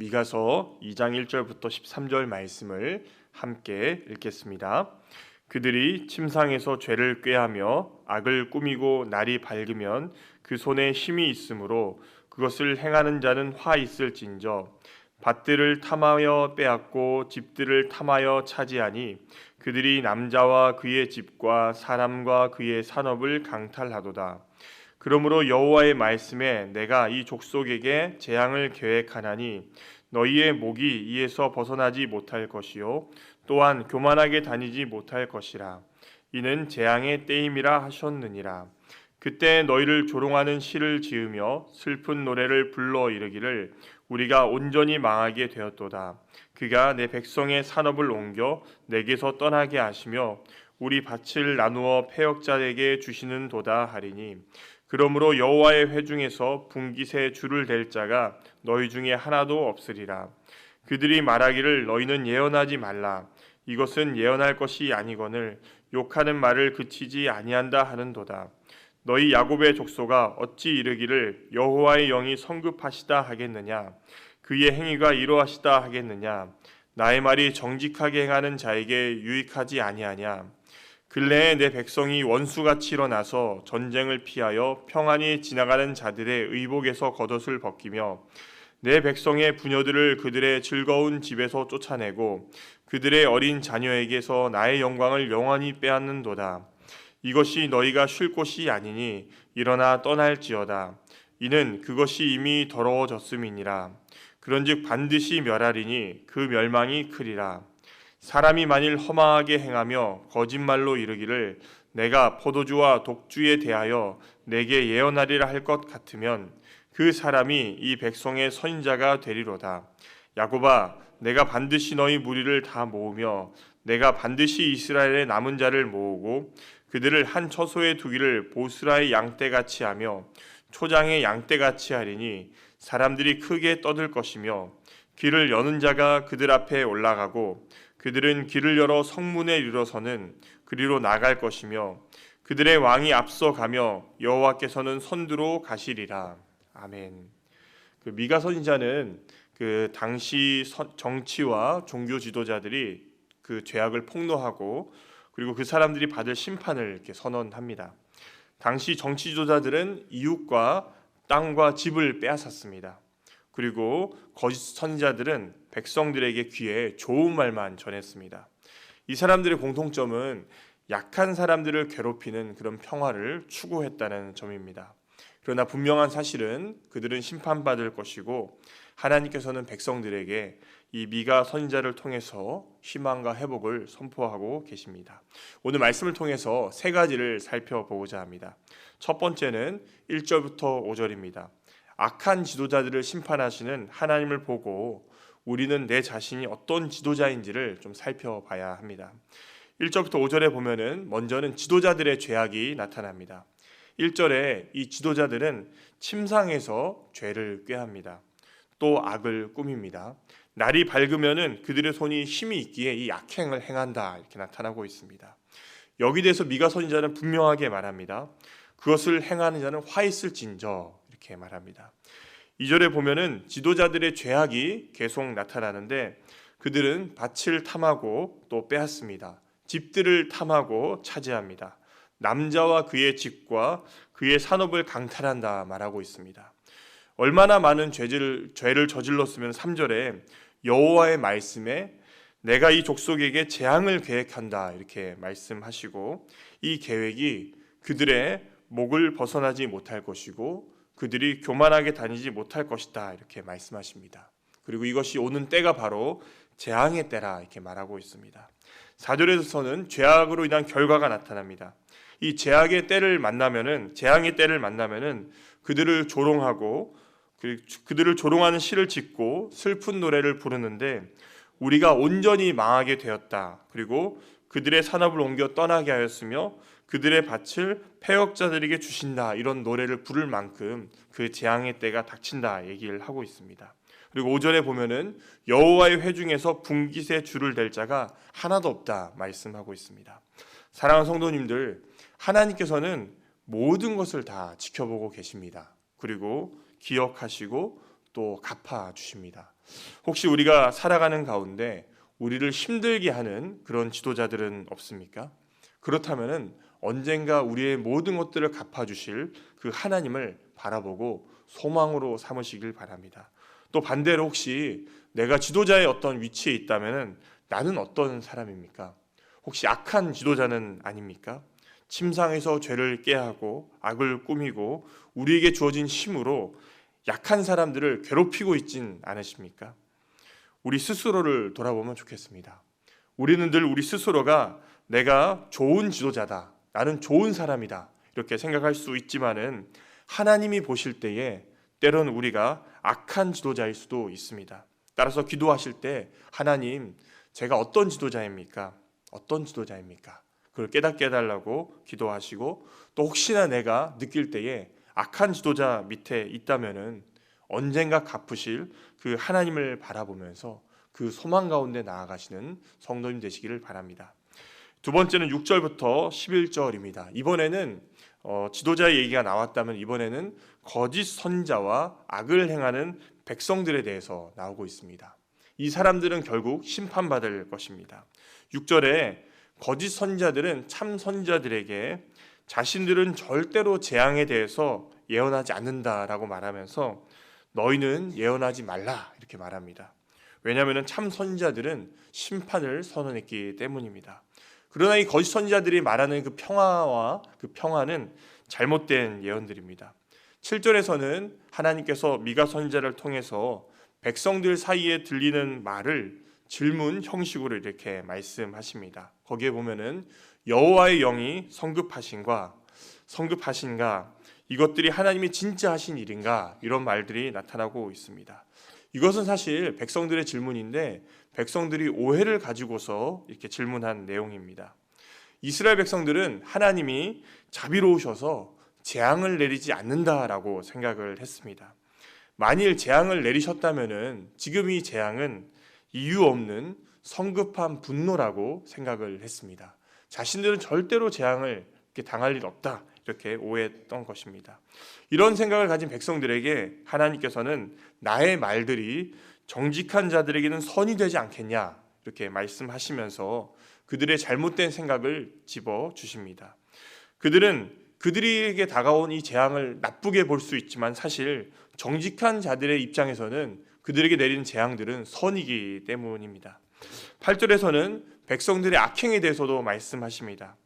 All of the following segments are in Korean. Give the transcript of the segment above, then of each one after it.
미가서 2장 1절부터 13절 말씀을 함께 읽겠습니다. 그들이 침상에서 죄를 꾀하며 악을 꾸미고 날이 밝으면 그 손에 힘이 있으므로 그것을 행하는 자는 화 있을진저 밭들을 탐하여 빼앗고 집들을 탐하여 차지하니 그들이 남자와 그의 집과 사람과 그의 산업을 강탈하도다. 그러므로 여호와의 말씀에 내가 이 족속에게 재앙을 계획하나니 너희의 목이 이에서 벗어나지 못할 것이요 또한 교만하게 다니지 못할 것이라. 이는 재앙의 때임이라 하셨느니라. 그때 너희를 조롱하는 시를 지으며 슬픈 노래를 불러 이르기를 우리가 온전히 망하게 되었도다. 그가 내 백성의 산업을 옮겨 내게서 떠나게 하시며 우리 밭을 나누어 패역자에게 주시는 도다 하리니 그러므로 여호와의 회중에서 분깃에 줄을 댈 자가 너희 중에 하나도 없으리라. 그들이 말하기를 너희는 예언하지 말라. 이것은 예언할 것이 아니거늘 욕하는 말을 그치지 아니한다 하는도다. 너희 야곱의 족속아 어찌 이르기를 여호와의 영이 성급하시다 하겠느냐. 그의 행위가 이러하시다 하겠느냐. 나의 말이 정직하게 행하는 자에게 유익하지 아니하냐. 근래에 내 백성이 원수같이 일어나서 전쟁을 피하여 평안히 지나가는 자들의 의복에서 겉옷을 벗기며 내 백성의 부녀들을 그들의 즐거운 집에서 쫓아내고 그들의 어린 자녀에게서 나의 영광을 영원히 빼앗는도다. 이것이 너희가 쉴 곳이 아니니 일어나 떠날지어다. 이는 그것이 이미 더러워졌음이니라. 그런즉 반드시 멸하리니 그 멸망이 크리라. 사람이 만일 허망하게 행하며 거짓말로 이르기를 내가 포도주와 독주에 대하여 내게 예언하리라 할 것 같으면 그 사람이 이 백성의 선인자가 되리로다. 야곱아 내가 반드시 너희 무리를 다 모으며 내가 반드시 이스라엘의 남은 자를 모으고 그들을 한 처소에 두기를 보스라의 양떼같이 하며 초장의 양떼같이 하리니 사람들이 크게 떠들 것이며 길을 여는 자가 그들 앞에 올라가고 그들은 길을 열어 성문에 이르러서는 그리로 나갈 것이며 그들의 왕이 앞서가며 여호와께서는 선두로 가시리라. 아멘. 미가 선지자는 그 당시 정치와 종교 지도자들이 그 죄악을 폭로하고 그리고 그 사람들이 받을 심판을 이렇게 선언합니다. 당시 정치 지도자들은 이웃과 땅과 집을 빼앗았습니다. 그리고 거짓 선지자들은 백성들에게 귀에 좋은 말만 전했습니다. 이 사람들의 공통점은 약한 사람들을 괴롭히는 그런 평화를 추구했다는 점입니다. 그러나 분명한 사실은 그들은 심판받을 것이고 하나님께서는 백성들에게 이 미가 선지자를 통해서 희망과 회복을 선포하고 계십니다. 오늘 말씀을 통해서 세 가지를 살펴보고자 합니다. 첫 번째는 1절부터 5절입니다. 악한 지도자들을 심판하시는 하나님을 보고 우리는 내 자신이 어떤 지도자인지를 좀 살펴봐야 합니다. 1절부터 5절에 보면은 먼저는 지도자들의 죄악이 나타납니다. 1절에 이 지도자들은 침상에서 죄를 꾀합니다. 또 악을 꾸밉니다. 날이 밝으면은 그들의 손이 힘이 있기에 이 악행을 행한다 이렇게 나타나고 있습니다. 여기 대해서 미가 선지자는 분명하게 말합니다. 그것을 행하는 자는 화 있을진저 이렇게 말합니다. 2절에 보면은 지도자들의 죄악이 계속 나타나는데 그들은 밭을 탐하고 또 빼앗습니다. 집들을 탐하고 차지합니다. 남자와 그의 집과 그의 산업을 강탈한다 말하고 있습니다. 얼마나 많은 죄를 저질렀으면 3절에 여호와의 말씀에 내가 이 족속에게 재앙을 계획한다 이렇게 말씀하시고 이 계획이 그들의 목을 벗어나지 못할 것이고 그들이 교만하게 다니지 못할 것이다 이렇게 말씀하십니다. 그리고 이것이 오는 때가 바로 재앙의 때라 이렇게 말하고 있습니다. 4절에서는 죄악으로 인한 결과가 나타납니다. 이 재앙의 때를 만나면은 그들을 조롱하고 그들을 조롱하는 시를 짓고 슬픈 노래를 부르는데 우리가 온전히 망하게 되었다. 그리고 그들의 산업을 옮겨 떠나게 하였으며 그들의 밭을 패역자들에게 주신다. 이런 노래를 부를 만큼 그 재앙의 때가 닥친다 얘기를 하고 있습니다. 그리고 5절에 보면은 여호와의 회중에서 분깃에 줄을 댈 자가 하나도 없다 말씀하고 있습니다. 사랑하는 성도님들, 하나님께서는 모든 것을 다 지켜보고 계십니다. 그리고 기억하시고 또 갚아 주십니다. 혹시 우리가 살아가는 가운데 우리를 힘들게 하는 그런 지도자들은 없습니까? 그렇다면은 언젠가 우리의 모든 것들을 갚아주실 그 하나님을 바라보고 소망으로 삼으시길 바랍니다. 또 반대로 혹시 내가 지도자의 어떤 위치에 있다면은 나는 어떤 사람입니까? 혹시 악한 지도자는 아닙니까? 침상에서 죄를 꾀하고 악을 꾸미고 우리에게 주어진 힘으로 약한 사람들을 괴롭히고 있진 않으십니까? 우리 스스로를 돌아보면 좋겠습니다. 우리는 늘 우리 스스로가 내가 좋은 지도자다, 나는 좋은 사람이다 이렇게 생각할 수 있지만은 하나님이 보실 때에 때로는 우리가 악한 지도자일 수도 있습니다. 따라서 기도하실 때 하나님, 제가 어떤 지도자입니까? 어떤 지도자입니까? 그걸 깨닫게 해달라고 기도하시고, 또 혹시나 내가 느낄 때에 악한 지도자 밑에 있다면은 언젠가 갚으실 그 하나님을 바라보면서 그 소망 가운데 나아가시는 성도님 되시기를 바랍니다. 두 번째는 6절부터 11절입니다. 이번에는 지도자의 얘기가 나왔다면 이번에는 거짓 선자와 악을 행하는 백성들에 대해서 나오고 있습니다. 이 사람들은 결국 심판받을 것입니다. 6절에 거짓 선자들은 참 선자들에게 자신들은 절대로 재앙에 대해서 예언하지 않는다라고 말하면서 너희는 예언하지 말라 이렇게 말합니다. 왜냐하면 참 선자들은 심판을 선언했기 때문입니다. 그러나 이 거짓 선지자들이 말하는 그 평화와 그 평화는 잘못된 예언들입니다. 7절에서는 하나님께서 미가 선지자를 통해서 백성들 사이에 들리는 말을 질문 형식으로 이렇게 말씀하십니다. 거기에 보면은 여호와의 영이 성급하신가 이것들이 하나님이 진짜 하신 일인가 이런 말들이 나타나고 있습니다. 이것은 사실 백성들의 질문인데 백성들이 오해를 가지고서 이렇게 질문한 내용입니다. 이스라엘 백성들은 하나님이 자비로우셔서 재앙을 내리지 않는다라고 생각을 했습니다. 만일 재앙을 내리셨다면은 지금 이 재앙은 이유 없는 성급한 분노라고 생각을 했습니다. 자신들은 절대로 재앙을 이렇게 당할 일 없다 이렇게 오해했던 것입니다. 이런 생각을 가진 백성들에게 하나님께서는 나의 말들이 정직한 자들에게는 선이 되지 않겠냐 이렇게 말씀하시면서 그들의 잘못된 생각을 집어주십니다. 그들은 그들에게 다가온 이 재앙을 나쁘게 볼 수 있지만 사실 정직한 자들의 입장에서는 그들에게 내리는 재앙들은 선이기 때문입니다. 8절에서는 백성들의 악행에 대해서도 말씀하십니다.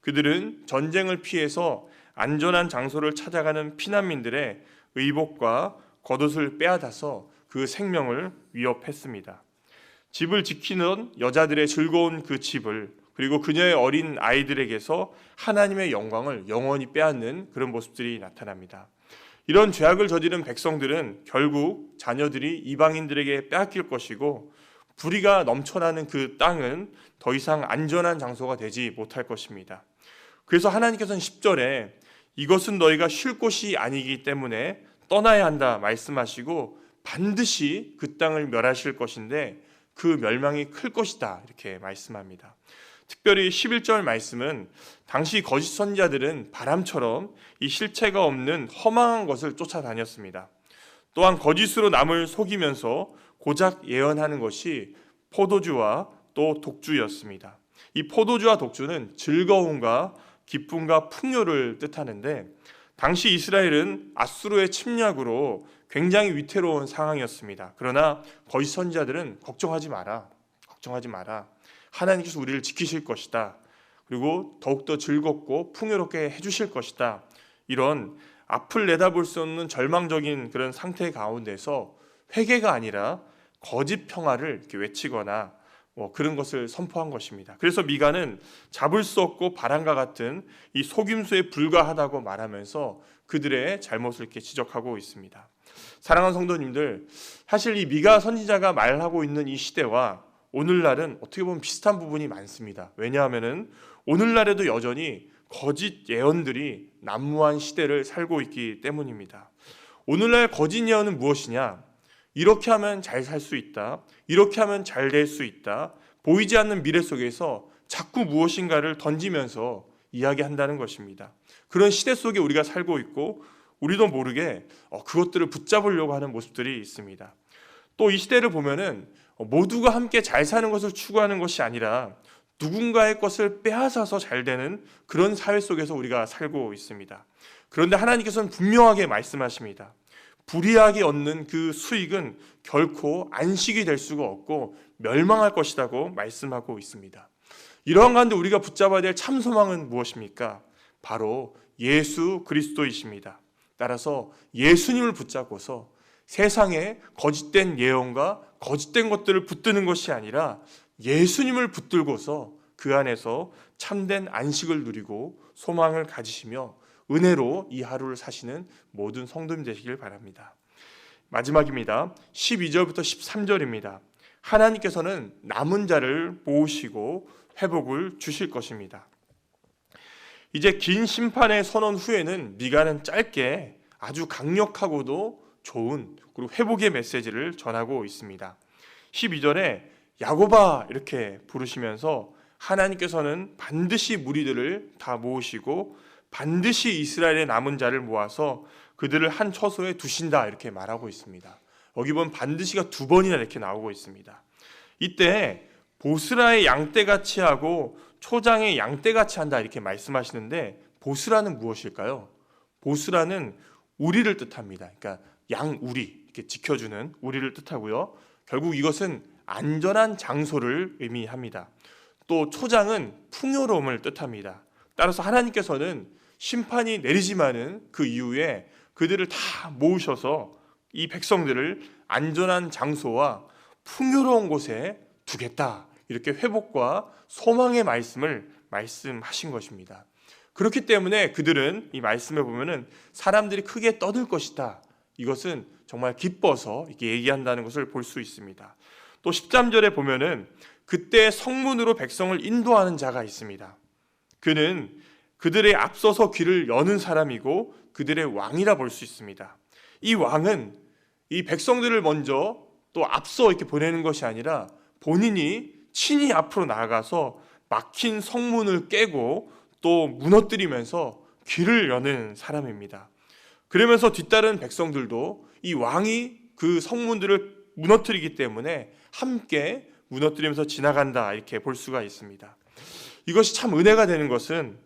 그들은 전쟁을 피해서 안전한 장소를 찾아가는 피난민들의 의복과 겉옷을 빼앗아서 그 생명을 위협했습니다. 집을 지키는 여자들의 즐거운 그 집을 그리고 그녀의 어린 아이들에게서 하나님의 영광을 영원히 빼앗는 그런 모습들이 나타납니다. 이런 죄악을 저지른 백성들은 결국 자녀들이 이방인들에게 빼앗길 것이고 불의가 넘쳐나는 그 땅은 더 이상 안전한 장소가 되지 못할 것입니다. 그래서 하나님께서는 10절에 이것은 너희가 쉴 곳이 아니기 때문에 떠나야 한다 말씀하시고 반드시 그 땅을 멸하실 것인데 그 멸망이 클 것이다 이렇게 말씀합니다. 특별히 11절 말씀은 당시 거짓 선지자들은 바람처럼 이 실체가 없는 허망한 것을 쫓아다녔습니다. 또한 거짓으로 남을 속이면서 고작 예언하는 것이 포도주와 또 독주였습니다. 이 포도주와 독주는 즐거움과 기쁨과 풍요를 뜻하는데 당시 이스라엘은 아수르의 침략으로 굉장히 위태로운 상황이었습니다. 그러나 거짓 선지자들은 걱정하지 마라. 하나님께서 우리를 지키실 것이다. 그리고 더욱더 즐겁고 풍요롭게 해주실 것이다. 이런 앞을 내다볼 수 없는 절망적인 그런 상태 가운데서 회개가 아니라 거짓 평화를 이렇게 외치거나 그런 것을 선포한 것입니다. 그래서 미가는 잡을 수 없고 바람과 같은 이 속임수에 불과하다고 말하면서 그들의 잘못을 이렇게 지적하고 있습니다. 사랑하는 성도님들, 사실 이 미가 선지자가 말하고 있는 이 시대와 오늘날은 어떻게 보면 비슷한 부분이 많습니다. 왜냐하면은 오늘날에도 여전히 거짓 예언들이 난무한 시대를 살고 있기 때문입니다. 오늘날 거짓 예언은 무엇이냐? 이렇게 하면 잘 살 수 있다. 이렇게 하면 잘 될 수 있다. 보이지 않는 미래 속에서 자꾸 무엇인가를 던지면서 이야기한다는 것입니다. 그런 시대 속에 우리가 살고 있고 우리도 모르게 그것들을 붙잡으려고 하는 모습들이 있습니다. 또 이 시대를 보면은 모두가 함께 잘 사는 것을 추구하는 것이 아니라 누군가의 것을 빼앗아서 잘 되는 그런 사회 속에서 우리가 살고 있습니다. 그런데 하나님께서는 분명하게 말씀하십니다. 불이하게 얻는 그 수익은 결코 안식이 될 수가 없고 멸망할 것이라고 말씀하고 있습니다. 이러한 가운데 우리가 붙잡아야 될 참 소망은 무엇입니까? 바로 예수 그리스도이십니다. 따라서 예수님을 붙잡고서 세상에 거짓된 예언과 거짓된 것들을 붙드는 것이 아니라 예수님을 붙들고서 그 안에서 참된 안식을 누리고 소망을 가지시며 은혜로 이 하루를 사시는 모든 성도님 되시길 바랍니다. 마지막입니다. 12절부터 13절입니다. 하나님께서는 남은 자를 모으시고 회복을 주실 것입니다. 이제 긴 심판의 선언 후에는 미가는 짧게 아주 강력하고도 좋은 그리고 회복의 메시지를 전하고 있습니다. 12절에 야곱아 이렇게 부르시면서 하나님께서는 반드시 무리들을 다 모으시고 반드시 이스라엘의 남은 자를 모아서 그들을 한 처소에 두신다 이렇게 말하고 있습니다. 여기 보면 반드시가 2번이나 이렇게 나오고 있습니다. 이때 보스라의 양떼같이 하고 초장의 양떼같이 한다 이렇게 말씀하시는데 보스라는 무엇일까요? 보스라는 우리를 뜻합니다. 그러니까 양우리 이렇게 지켜주는 우리를 뜻하고요. 결국 이것은 안전한 장소를 의미합니다. 또 초장은 풍요로움을 뜻합니다. 따라서 하나님께서는 심판이 내리지만은 그 이후에 그들을 다 모으셔서 이 백성들을 안전한 장소와 풍요로운 곳에 두겠다. 이렇게 회복과 소망의 말씀을 말씀하신 것입니다. 그렇기 때문에 그들은 이 말씀에 보면은 사람들이 크게 떠들 것이다. 이것은 정말 기뻐서 이렇게 얘기한다는 것을 볼 수 있습니다. 또 13절에 보면은 그때 성문으로 백성을 인도하는 자가 있습니다. 그는 그들의 앞서서 길을 여는 사람이고 그들의 왕이라 볼 수 있습니다. 이 왕은 이 백성들을 먼저 또 앞서 이렇게 보내는 것이 아니라 본인이 친히 앞으로 나아가서 막힌 성문을 깨고 또 무너뜨리면서 길을 여는 사람입니다. 그러면서 뒤따른 백성들도 이 왕이 그 성문들을 무너뜨리기 때문에 함께 무너뜨리면서 지나간다 이렇게 볼 수가 있습니다. 이것이 참 은혜가 되는 것은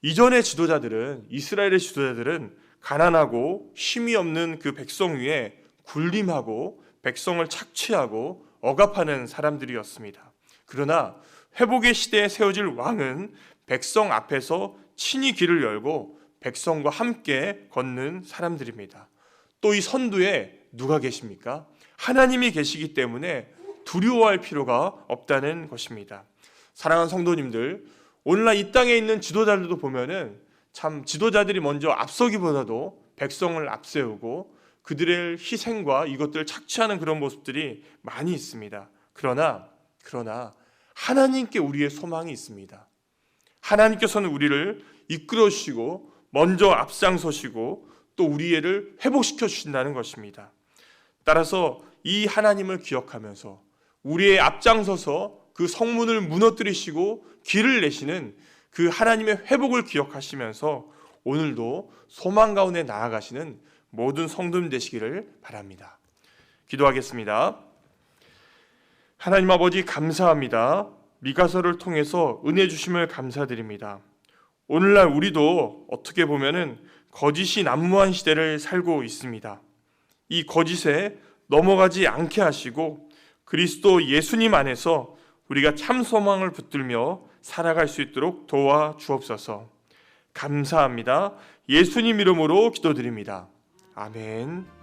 이전의 지도자들은 이스라엘의 지도자들은 가난하고 힘이 없는 그 백성 위에 군림하고 백성을 착취하고 억압하는 사람들이었습니다. 그러나 회복의 시대에 세워질 왕은 백성 앞에서 친히 길을 열고 백성과 함께 걷는 사람들입니다. 또 이 선두에 누가 계십니까? 하나님이 계시기 때문에 두려워할 필요가 없다는 것입니다. 사랑하는 성도님들, 오늘날 이 땅에 있는 지도자들도 보면은 참 지도자들이 먼저 앞서기보다도 백성을 앞세우고 그들의 희생과 이것들을 착취하는 그런 모습들이 많이 있습니다. 그러나 하나님께 우리의 소망이 있습니다. 하나님께서는 우리를 이끌어 주시고 먼저 앞장서시고 또 우리를 회복시켜 주신다는 것입니다. 따라서 이 하나님을 기억하면서 우리의 앞장서서 그 성문을 무너뜨리시고 길을 내시는 그 하나님의 회복을 기억하시면서 오늘도 소망 가운데 나아가시는 모든 성도님 되시기를 바랍니다. 기도하겠습니다. 하나님 아버지 감사합니다. 미가서를 통해서 은혜 주심을 감사드립니다. 오늘날 우리도 어떻게 보면은 거짓이 난무한 시대를 살고 있습니다. 이 거짓에 넘어가지 않게 하시고 그리스도 예수님 안에서 우리가 참 소망을 붙들며 살아갈 수 있도록 도와 주옵소서. 감사합니다. 예수님 이름으로 기도드립니다. 아멘.